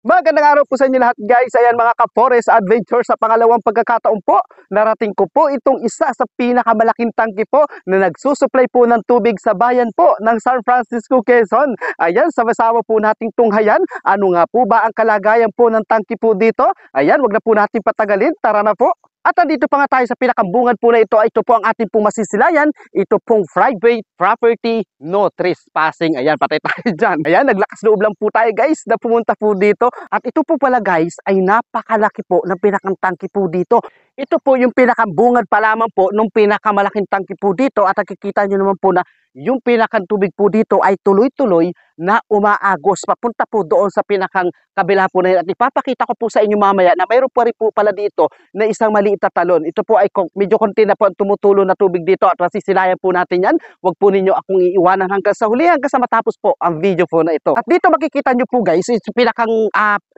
Magandang araw po sa inyo lahat guys. Ayan mga ka-forest adventure, sa pangalawang pagkakataon po, narating ko po itong isa sa pinakamalaking tangke po na nagsusupply po ng tubig sa bayan po ng San Francisco, Quezon. Ayan, sama-sama po nating tunghayan. Ano nga po ba ang kalagayan po ng tangke po dito? Ayan, wag na po natin patagalin. Tara na po. At andito pa nga tayo sa pinakambungan po na ito. Ito po ang ating pong masisilayan. Ito pong private property, no trespassing. Ayan, patay tayo dyan. Ayan, naglakas loob lang po tayo guys na pumunta po dito. At ito po pala guys ay napakalaki po ng pinakantangke po dito. Ito po yung pinakambungan pa lamang po nung pinakamalaking tangke po dito. At nakikita nyo naman po na yung pinakantubig po dito ay tuloy-tuloy na umaagos papunta po doon sa pinakang kabila po na yun. At ipapakita ko po sa inyo mamaya na mayroon pa rin po pala dito na isang maliit na talon. Ito po ay medyo konti na po ang tumutulo na tubig dito at masisilayan po natin yan. Huwag po ninyo akong iiwanan hanggang sa huli, hanggang sa matapos po ang video po na ito. At dito makikita nyo po guys, pinakang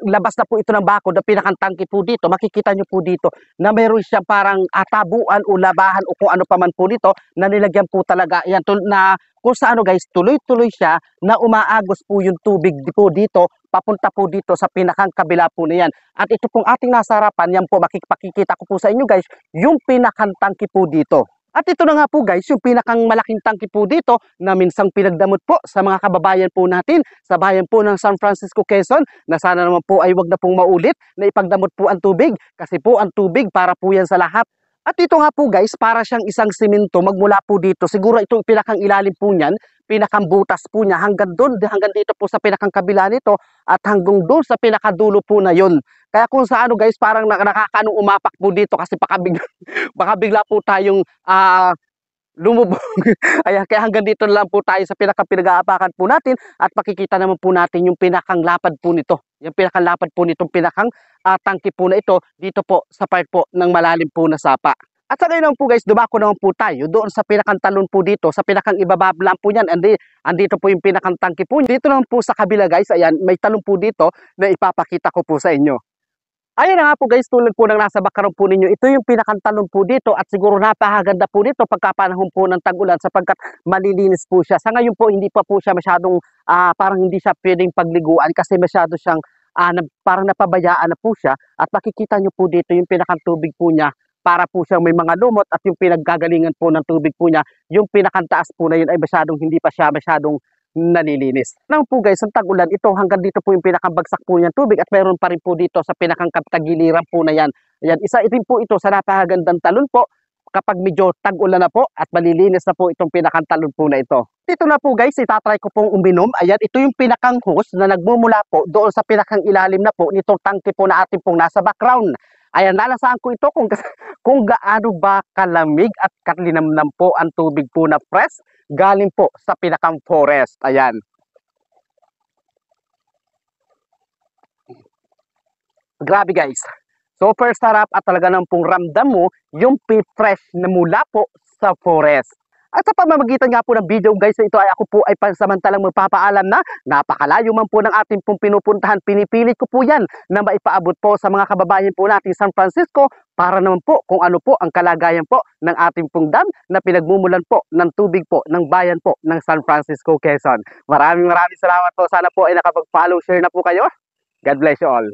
labas na po ito ng bakod, na pinakang tangke po dito. Makikita nyo po dito na mayroon siya parang tabuan o labahan o kung ano pa man po dito na nilagyan po talaga yan na kung sa ano guys, tuloy-tuloy siya na umaagos po yung tubig po dito, papunta po dito sa pinakang kabila po na yan. At ito pong ating nasa harapan, yan po makikita ko po sa inyo guys, yung pinakang tangke po dito. At ito na nga po guys, yung pinakang malaking tangke po dito na minsang pinagdamot po sa mga kababayan po natin sa bayan po ng San Francisco, Quezon, na sana naman po ay wag na pong maulit na ipagdamot po ang tubig kasi po ang tubig para po yan sa lahat. At ito nga po guys, para siyang isang simento magmula po dito. Siguro itong pinakang ilalim po niyan, pinakang butas po niya hanggang doon, hanggang dito po sa pinakang kabila nito at hanggang doon sa pinakadulo po na yon. Kaya kung sa ano guys, parang nakakaanong umapak po dito kasi baka bigla po tayong lumubog. Ayan, kaya hanggang dito lang po tayo sa pinaka-pinag-aapakan po natin at makikita naman po natin yung pinakang lapad po nito. Yung pinakang lapad po nitong pinakang tangke po na ito dito po sa part po ng malalim po na sapa. At sa ngayon po guys, dumako naman po tayo doon sa pinakang talon po dito, sa pinakang ibabab lang po yan. Andito po yung pinakang tangke po. Dito naman po sa kabila guys, ayan, may talon po dito na ipapakita ko po sa inyo. Ayun na nga po guys, tulad po ng nasa background po ninyo, ito yung pinakantalon po dito at siguro napakaganda po dito pagkapanahon po ng tag-ulan sapagkat malilinis po siya. Sa ngayon po, hindi pa po siya masyadong, parang hindi siya pwedeng pagliguan kasi masyado siyang, parang napabayaan na po siya. At makikita nyo po dito yung pinakantubig po niya, para po siyang may mga lumot at yung pinaggagalingan po ng tubig po niya, yung pinakantaas po na yun ay hindi pa siya masyadong nalilinis. Nang po guys, ang tag-ulan ito hanggang dito po yung pinakabagsak po niyang tubig at meron pa rin po dito sa pinakang tagiliran po na yan. Ayan, isa rin po ito sa napakagandang talon po kapag medyo tag-ulan na po at malilinis na po itong pinakang talon po na ito. Dito na po guys, itatry ko pong uminom. Ayan, ito yung pinakang hose na nagmumula po doon sa pinakang ilalim na po nitong tangke po na ating pong nasa background. Ayan, lalasaan ko ito kung gaano ba kalamig at kalinamnam po ang tubig po na fresh galing po sa pinakang forest. Ayan. Grabe guys. Super sarap at talaga nang pong ramdam mo yung fresh na mula po sa forest. At sa pamamagitan nga po ng video guys na ito ay ako po ay pansamantalang magpapaalam na napakalayo man po ng ating pong pinupuntahan. Pinipilit ko po yan na maipaabot po sa mga kababayan po natin San Francisco para naman po kung ano po ang kalagayan po ng ating pong dam na pinagmumulan po ng tubig po ng bayan po ng San Francisco, Quezon. Maraming salamat po. Sana po ay nakapag-follow, share na po kayo. God bless you all.